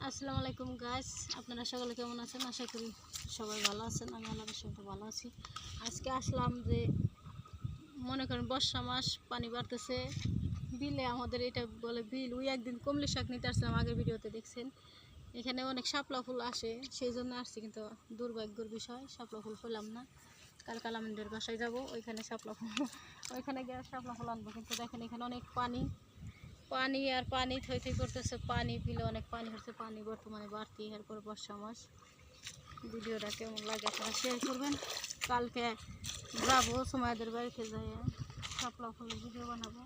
আসসালামু আলাইকুম গাইস, আপনারা সকলে কেমন আছেন? আশা করি সবাই ভালো আছেন। আমি আল্লাহর সাথে ভালো আছি। আজকে আসলাম যে মনে করেন বর্ষা মাস, পানি বাড়তেছে বিলে, আমাদের এটা বলে বিল। ওই একদিন কমলি শাক নিতে আসলাম, আগের ভিডিওতে দেখছেন। এখানে অনেক শাপলা ফুল আসে, সেই জন্য আসছি, কিন্তু দুর্ভাগ্যের বিষয় শাপলা ফুল পেলাম না। কাল কালামেন্ডের বাসায় যাব, ওইখানে শাপলা ফুল ওইখানে গিয়ে শাপলা ফুল আনবো। কিন্তু দেখেন এখানে অনেক পানি পানি আর পানি থই থই করতেছে। পানি বিলে অনেক পানি হচ্ছে, পানি বর্তমানে বাড়তি। এরপর বর্ষা মাস। ভিডিওটা কেমন লাগে আপনারা শেয়ার করবেন। কালকে যাবো সুমাইয়াদের বাড়িতে, যাই শাপলা ফুলের ভিডিও বানাবো।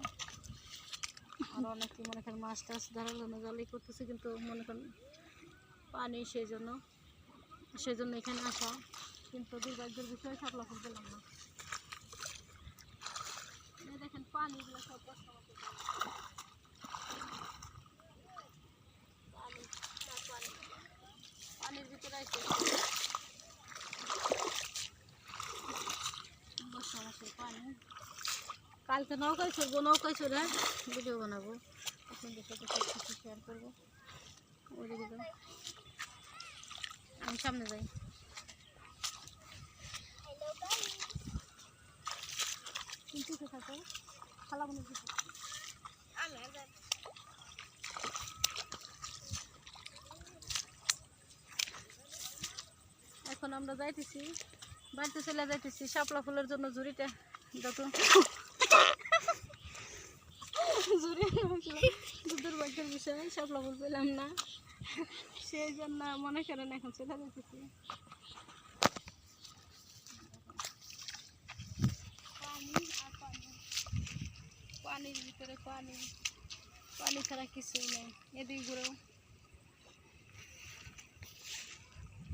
আর অনেকে মনে করেন মাছ টাছ ধরার জন্য জালি করতেছে, কিন্তু মনে করেন পানি, সেই জন্য এখানে আসা। কিন্তু দুর্ভাগ্যের বিষয় শাপলা ফুল পেলাম না। দেখেন পানিগুলো সব পানির ভিতরে আছে বর্ষা মাসের পানি। কালকে নৌকায় চড়ে ভিডিও বানাবো, আপনাদের সাথে সব কিছু শেয়ার করবো। ওইদিকে আমি সামনে যাই। কিন্তু থাকো খালা মনে এখন আমরা যাইতেছি, বাড়িতে চলে যাইতেছি শাপলা ফুলের জন্য। ঝুড়িটা যত ঝুড়ি দুর্ভাগ্যের বিষয় শাপলা ফুল পেলাম না, সেই জন্য মনে করেন এখন চলে যাইতেছি। পানি আর পানি, পানির ভিতরে পানি, পানি ছাড়া কিছুই নেই। এদিকে ঘুরেও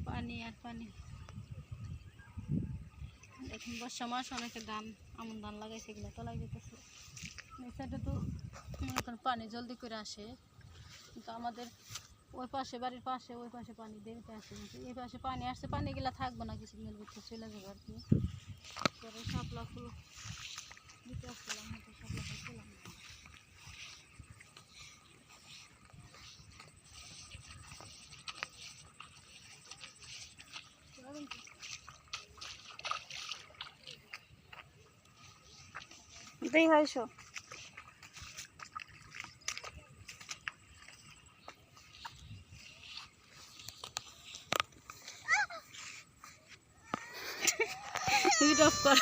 পানি আর পানি। দেখুন বর্ষা মাস, অনেকে ধান, আমন ধান লাগাইছে, এগুলো তলাই যেতেছে। এই সাইডে তো মনে করেন পানি জলদি করে আসে, কিন্তু আমাদের ওই পাশে, বাড়ির পাশে, ওই পাশে পানি দেরিতে আসে। কিন্তু এই পাশে পানি আসছে, পানিগুলো থাকবো না, কিছুদিনের ভিতরে চলে যাবে আর কি। পরে শাপলা ফুল দিতে আসছিলাম, হয়তো শাপলা ফুল পেলাম না। দেই হয়শো হিট অফ কর।